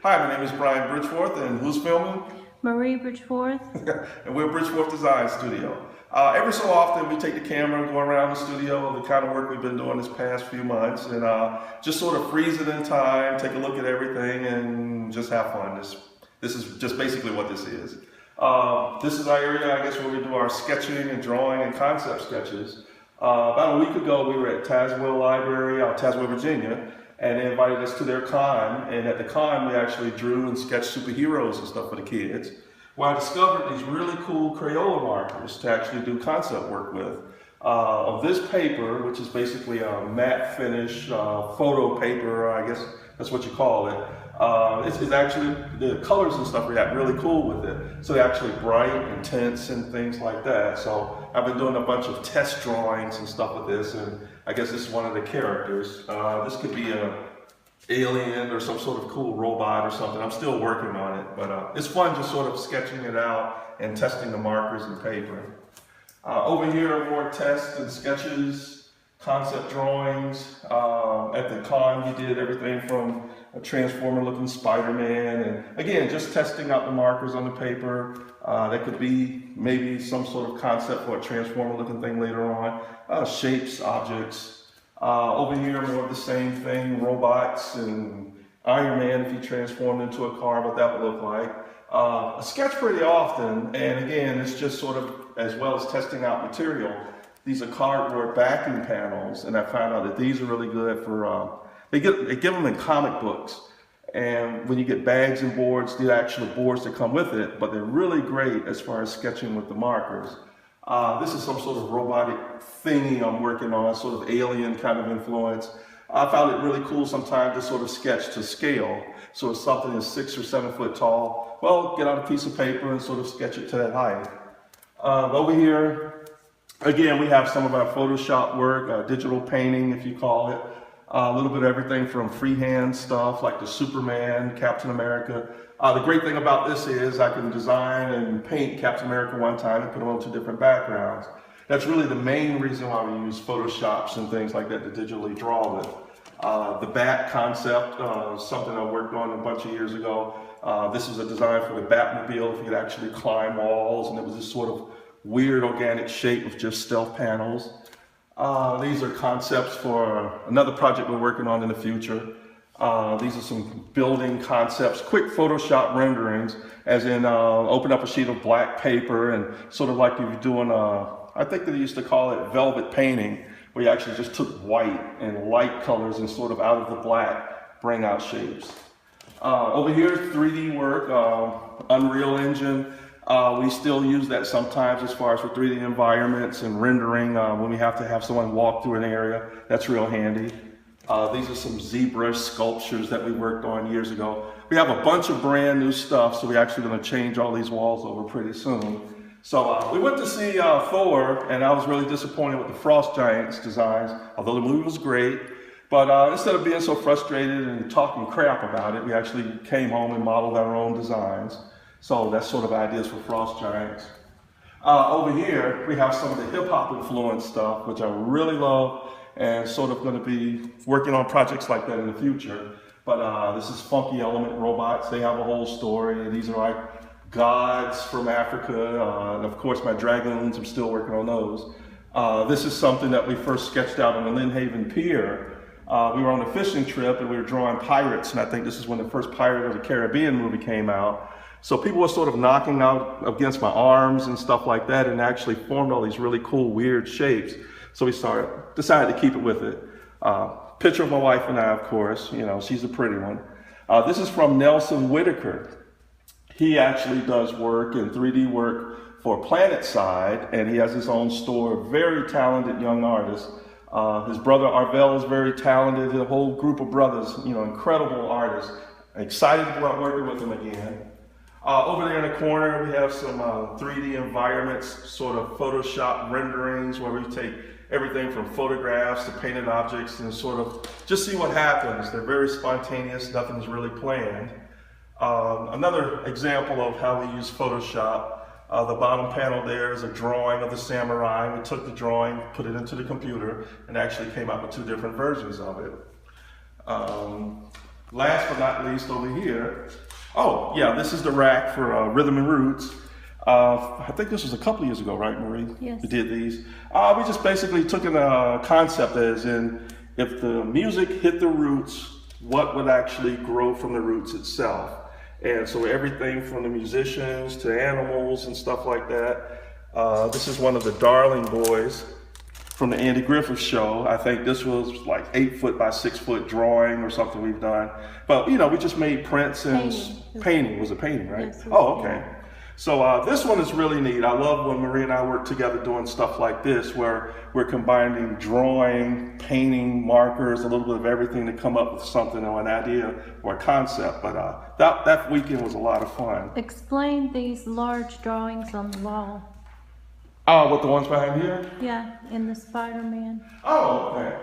Hi, my name is Brian Bridgeforth, and who's filming? Marie Bridgeforth. And we're Bridgeforth Design Studio. Every so often, we take the camera and go around the studio, the kind of work we've been doing this past few months, and just sort of freeze it in time, take a look at everything, and just have fun. This is just basically what this is. This is our area, I guess, where we do our sketching and drawing and concept sketches. About a week ago, we were at Tazewell Library, Tazewell, Virginia, and they invited us to their con, and at the con we actually drew and sketched superheroes and stuff for the kids. Well, I discovered these really cool Crayola markers to actually do concept work with. Of this paper, which is basically a matte finish photo paper, I guess that's what you call it. It's actually, the colors and stuff react really cool with it. So they're actually bright, intense, and things like that. So I've been doing a bunch of test drawings and stuff with this, and I guess this is one of the characters. This could be an alien or some sort of cool robot or something. I'm still working on it, but it's fun just sort of sketching it out and testing the markers and paper. Over here are more tests and sketches, concept drawings. At the con, we did everything from a transformer-looking Spider-Man, and again, just testing out the markers on the paper. That could be maybe some sort of concept for a transformer-looking thing later on. Shapes, objects. Over here, more of the same thing, robots and Iron Man if he transformed into a car, what that would look like. I sketch pretty often, and again, it's just sort of, as well as testing out material, these are cardboard backing panels, and I found out that these are really good for, they give them in comic books. And when you get bags and boards, they're actual boards that come with it, but they're really great as far as sketching with the markers. This is some sort of robotic thingy I'm working on, sort of alien kind of influence. I found it really cool sometimes to sort of sketch to scale. So if something is 6 or 7 foot tall, well, get out a piece of paper and sort of sketch it to that height. Over here, again, we have some of our Photoshop work, digital painting, if you call it. A little bit of everything from freehand stuff like the Superman, Captain America. The great thing about this is I can design and paint Captain America one time and put them on 2 different backgrounds. That's really the main reason why we use Photoshops and things like that to digitally draw with. The bat concept, something I worked on a bunch of years ago. This was a design for the Batmobile, if you could actually climb walls, and it was this sort of weird organic shape with just stealth panels. These are concepts for another project we're working on in the future. These are some building concepts, quick Photoshop renderings, as in open up a sheet of black paper and sort of like you're doing, I think they used to call it velvet painting, where you actually just took white and light colors and sort of out of the black bring out shapes. Over here, 3D work, Unreal Engine. We still use that sometimes as far as for 3D environments and rendering when we have to have someone walk through an area. That's real handy. These are some ZBrush sculptures that we worked on years ago. We have a bunch of brand new stuff, so we're actually going to change all these walls over pretty soon. So we went to see Thor, and I was really disappointed with the Frost Giants designs, although the movie was great. But instead of being so frustrated and talking crap about it, we actually came home and modeled our own designs. So that's sort of ideas for Frost Giants. Over here, we have some of the hip-hop influenced stuff, which I really love, and sort of going to be working on projects like that in the future. But this is Funky Element Robots. They have a whole story. These are like gods from Africa. And of course, my dragoons, I'm still working on those. This is something that we first sketched out on the Lynn Haven Pier. We were on a fishing trip and we were drawing pirates, and I think this is when the first Pirate of the Caribbean movie came out. So people were sort of knocking out against my arms and stuff like that, and actually formed all these really cool, weird shapes. So we decided to keep it with it. Picture of my wife and I, of course, you know, she's a pretty one. This is from Nelson Whitaker. He actually does work in 3D work for PlanetSide, and he has his own store, very talented young artist. His brother Arvell is very talented, a whole group of brothers, you know, incredible artists. Excited about working with him again. Over there in the corner, we have some 3D environments, sort of Photoshop renderings, where we take everything from photographs to painted objects and sort of just see what happens. They're very spontaneous, nothing's really planned. Another example of how we use Photoshop, the bottom panel there is a drawing of the samurai. We took the drawing, put it into the computer, and actually came out with 2 different versions of it. last but not least over here, oh yeah, this is the rack for Rhythm and Roots. I think this was a couple of years ago, right, Marie? Yes. We did these. We just basically took in a concept as in, if the music hit the roots, what would actually grow from the roots itself? And so everything from the musicians to animals and stuff like that. This is one of the Darling Boys from the Andy Griffith Show. I think this was like 8 foot by 6 foot drawing or something we've done. But you know, we just made prints and painting. Was it painting, right? Yes, oh, okay. So this one is really neat. I love when Marie and I work together doing stuff like this, where we're combining drawing, painting, markers, a little bit of everything to come up with something or an idea or a concept. But that weekend was a lot of fun. Explain these large drawings on the wall. What, the ones behind here? Yeah, in the Spider-Man. Oh, okay.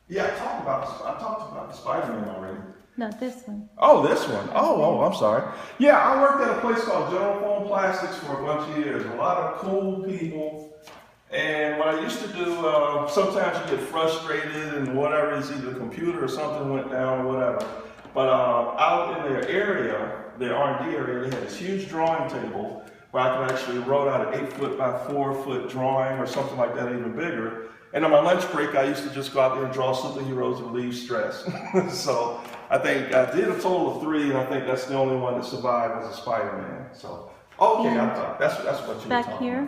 Yeah, I talked about the Spider-Man already. No, this one. Oh, this one. Oh, I'm sorry. Yeah, I worked at a place called General Foam Plastics for a bunch of years. A lot of cool people. And what I used to do, sometimes you get frustrated and whatever, is either the computer or something went down or whatever. But out in their area, their R&D area, they had this huge drawing table where I could actually write out an 8 foot by 4 foot drawing or something like that, even bigger. And on my lunch break, I used to just go out there and draw superheroes and relieve stress. So I think I did a total of 3, and I think that's the only one that survived was a Spider-Man. So, okay, I thought that's what you were Back talking here?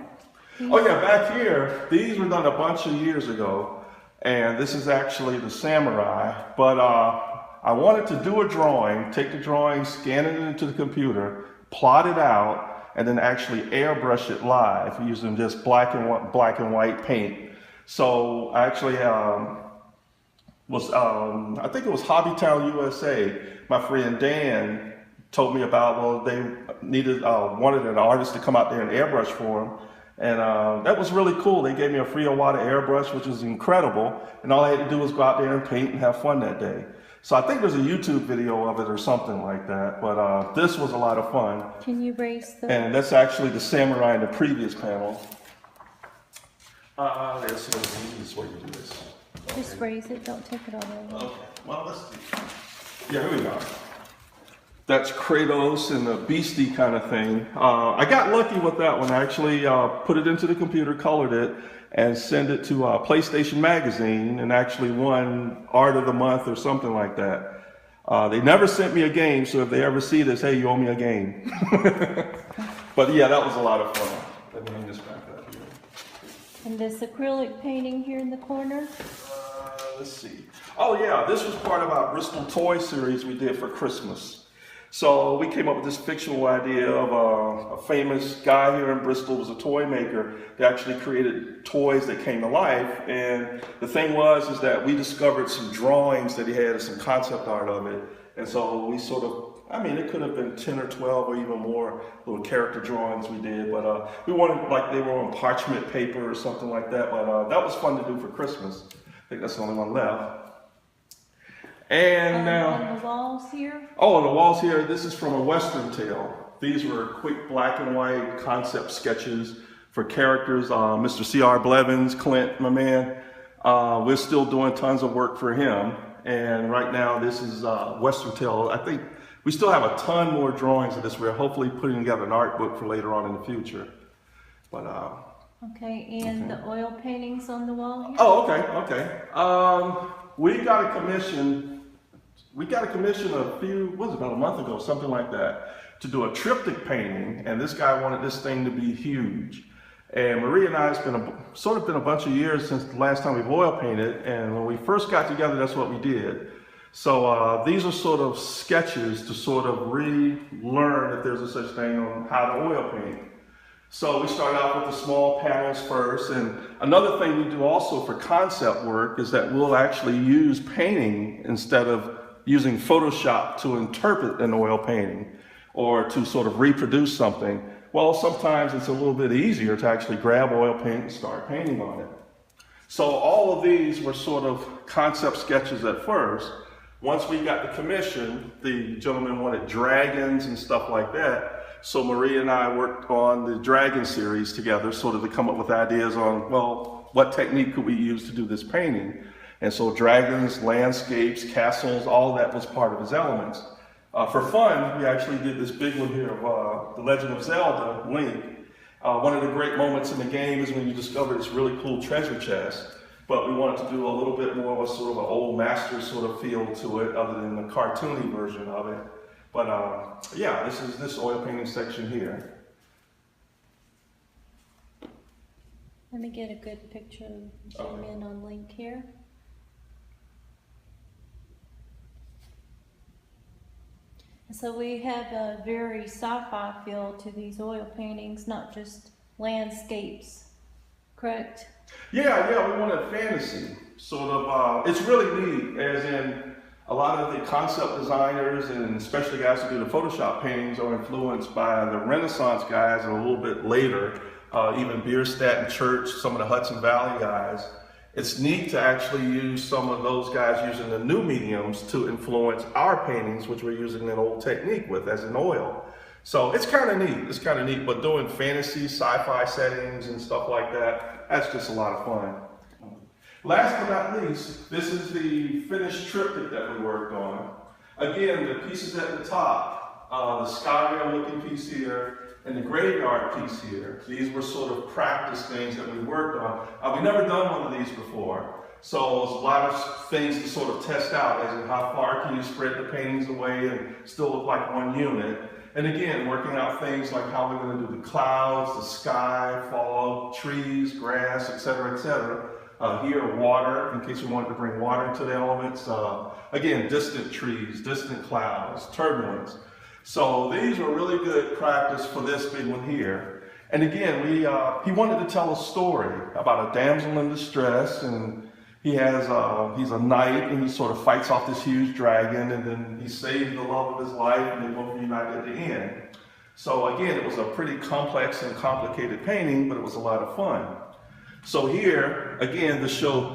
about. Oh yeah, back here, these were done a bunch of years ago, and this is actually the Samurai, but I wanted to do a drawing, take the drawing, scan it into the computer, plot it out, and then actually airbrush it live using just black and white paint. So I actually I think it was Hobbytown, USA. My friend Dan told me about, well, they wanted an artist to come out there and airbrush for them. And that was really cool. They gave me a free Iwata airbrush, which was incredible. And all I had to do was go out there and paint and have fun that day. So I think there's a YouTube video of it or something like that. But this was a lot of fun. Can you raise the... And that's actually the Samurai in the previous panel. Let's see, this way you do this. Okay. Just raise it, don't take it all the way. Okay, well, let's see. Yeah, here we go. That's Kratos and the Beastie kind of thing. I got lucky with that one. I actually put it into the computer, colored it, and sent it to PlayStation Magazine, and actually won Art of the Month or something like that. They never sent me a game, so if they ever see this, hey, you owe me a game. But yeah, that was a lot of fun. Let me hang this back up here. And this acrylic painting here in the corner? Let's see. Oh yeah, this was part of our Bristol toy series we did for Christmas. So we came up with this fictional idea of a famous guy here in Bristol who was a toy maker that actually created toys that came to life. And the thing is that we discovered some drawings that he had and some concept art of it. And so we sort of, I mean, it could have been 10 or 12 or even more little character drawings we did. But we wanted, like, they were on parchment paper or something like that. But that was fun to do for Christmas. I think that's the only one left. And now, on the walls here? Oh, on the walls here, this is from A Western Tale. These were quick black and white concept sketches for characters. Mr. C.R. Blevins, Clint, my man, we're still doing tons of work for him. And right now, this is Western Tale. I think we still have a ton more drawings of this. We're hopefully putting together an art book for later on in the future. But okay, and the oil paintings on the wall here? Oh, okay. We got a commission. We got a commission about a month ago, something like that, to do a triptych painting, and this guy wanted this thing to be huge. And Marie and I, it's been a bunch of years since the last time we've oil painted, and when we first got together, that's what we did. So these are sort of sketches to sort of relearn, if there's a such thing, on how to oil paint. So we started out with the small panels first, and another thing we do also for concept work is that we'll actually use painting instead of using Photoshop to interpret an oil painting or to sort of reproduce something. Well, sometimes it's a little bit easier to actually grab oil paint and start painting on it. So all of these were sort of concept sketches at first. Once we got the commission, the gentleman wanted dragons and stuff like that. So Marie and I worked on the Dragon series together, sort of to come up with ideas on, well, what technique could we use to do this painting? And so dragons, landscapes, castles, all that was part of his elements. For fun, we actually did this big one here of The Legend of Zelda, Link. One of the great moments in the game is when you discover this really cool treasure chest. But we wanted to do a little bit more of a sort of an old master sort of feel to it, other than the cartoony version of it. But yeah, this is this oil painting section here. Let me get a good picture, zoom in on Link here. So we have a very sci-fi feel to these oil paintings, not just landscapes, correct? Yeah, we wanted fantasy, sort of, it's really neat, as in a lot of the concept designers, and especially guys who do the Photoshop paintings, are influenced by the Renaissance guys and a little bit later, even Bierstadt and Church, some of the Hudson Valley guys. It's neat to actually use some of those guys using the new mediums to influence our paintings, which we're using an old technique with, as in oil. So it's kind of neat, but doing fantasy, sci-fi settings and stuff like that, that's just a lot of fun. Last but not least, this is the finished triptych that we worked on. Again, the pieces at the top, the sky looking piece here, and the graveyard piece here. These were sort of practice things that we worked on. We've never done one of these before. So there's a lot of things to sort of test out, as in how far can you spread the paintings away and still look like one unit. And again, working out things like how we're going to do the clouds, the sky, fog, trees, grass, etc., etc. Here, water, in case we wanted to bring water into the elements. Again, distant trees, distant clouds, turbulence. So these were really good practice for this big one here. And again, he wanted to tell a story about a damsel in distress, and he's a knight, and he sort of fights off this huge dragon, and then he saves the love of his life, and they both reunite at the end. So again, it was a pretty complex and complicated painting, but it was a lot of fun. So here, again, to show,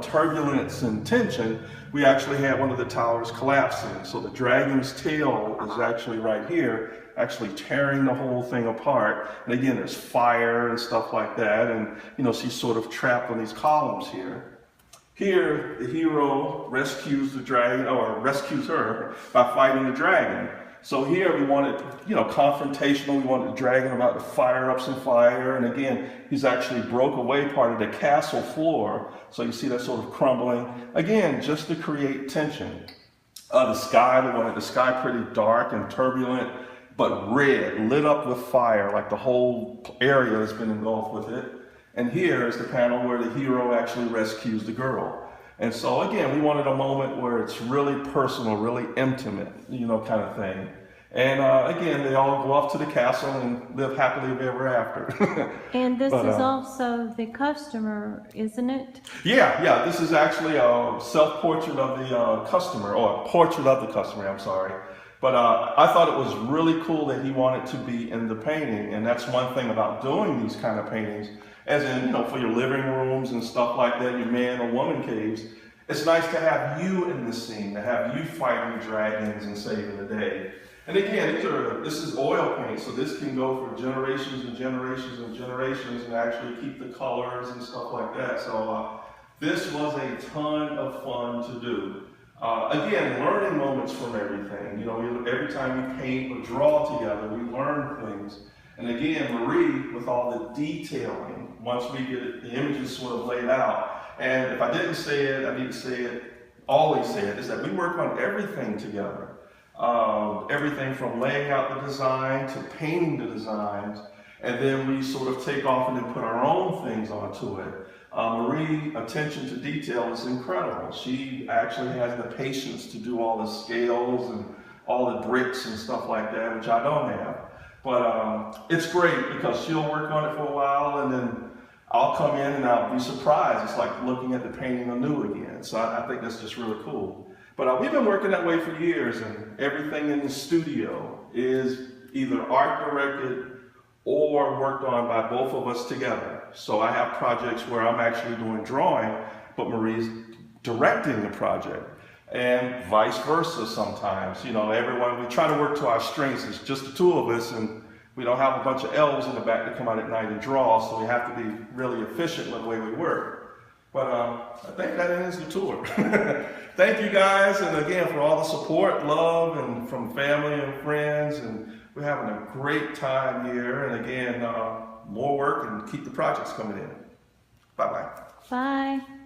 turbulence and tension, we actually had one of the towers collapsing. So the dragon's tail is actually right here, actually tearing the whole thing apart. And again, there's fire and stuff like that. And, she's sort of trapped on these columns here. Here, the hero rescues the dragon, or rescues her by fighting the dragon. So here we wanted, confrontational. We wanted the dragon about to fire up some fire. And again, he's actually broke away part of the castle floor. So you see that sort of crumbling. Again, just to create tension. The sky, we wanted the sky pretty dark and turbulent, but red, lit up with fire, like the whole area has been engulfed with it. And here is the panel where the hero actually rescues the girl. And so again, we wanted a moment where it's really personal, really intimate, kind of thing. And again, they all go off to the castle and live happily ever after. And this is also the customer, isn't it? Yeah, this is actually a self-portrait of the customer, or a portrait of the customer, I'm sorry. But I thought it was really cool that he wanted to be in the painting, and that's one thing about doing these kind of paintings, as in, for your living rooms and stuff like that, your man or woman caves. It's nice to have you in the scene, to have you fighting dragons and saving the day. And again, this is oil paint, so this can go for generations and generations and generations and actually keep the colors and stuff like that. So this was a ton of fun to do. Again, learning moments from everything. Every time we paint or draw together, we learn things. And again, Marie, with all the detailing, once we get the images sort of laid out, and if I didn't say it, I need to say it, always say it, is that we work on everything together. Everything from laying out the design to painting the designs, and then we sort of take off and then put our own things onto it. Marie's attention to detail is incredible. She actually has the patience to do all the scales and all the bricks and stuff like that, which I don't have. But it's great because she'll work on it for a while, and then I'll come in and I'll be surprised. It's like looking at the painting anew again. So I think that's just really cool. But we've been working that way for years, and everything in the studio is either art directed or worked on by both of us together. So I have projects where I'm actually doing drawing, but Marie's directing the project, and vice versa sometimes. We try to work to our strengths. It's just the two of us, and we don't have a bunch of elves in the back that come out at night and draw, so we have to be really efficient with the way we work. But I think that ends the tour. Thank you guys, and again for all the support, love, and from family and friends, and we're having a great time here. And again, more work and keep the projects coming in. Bye-bye. Bye.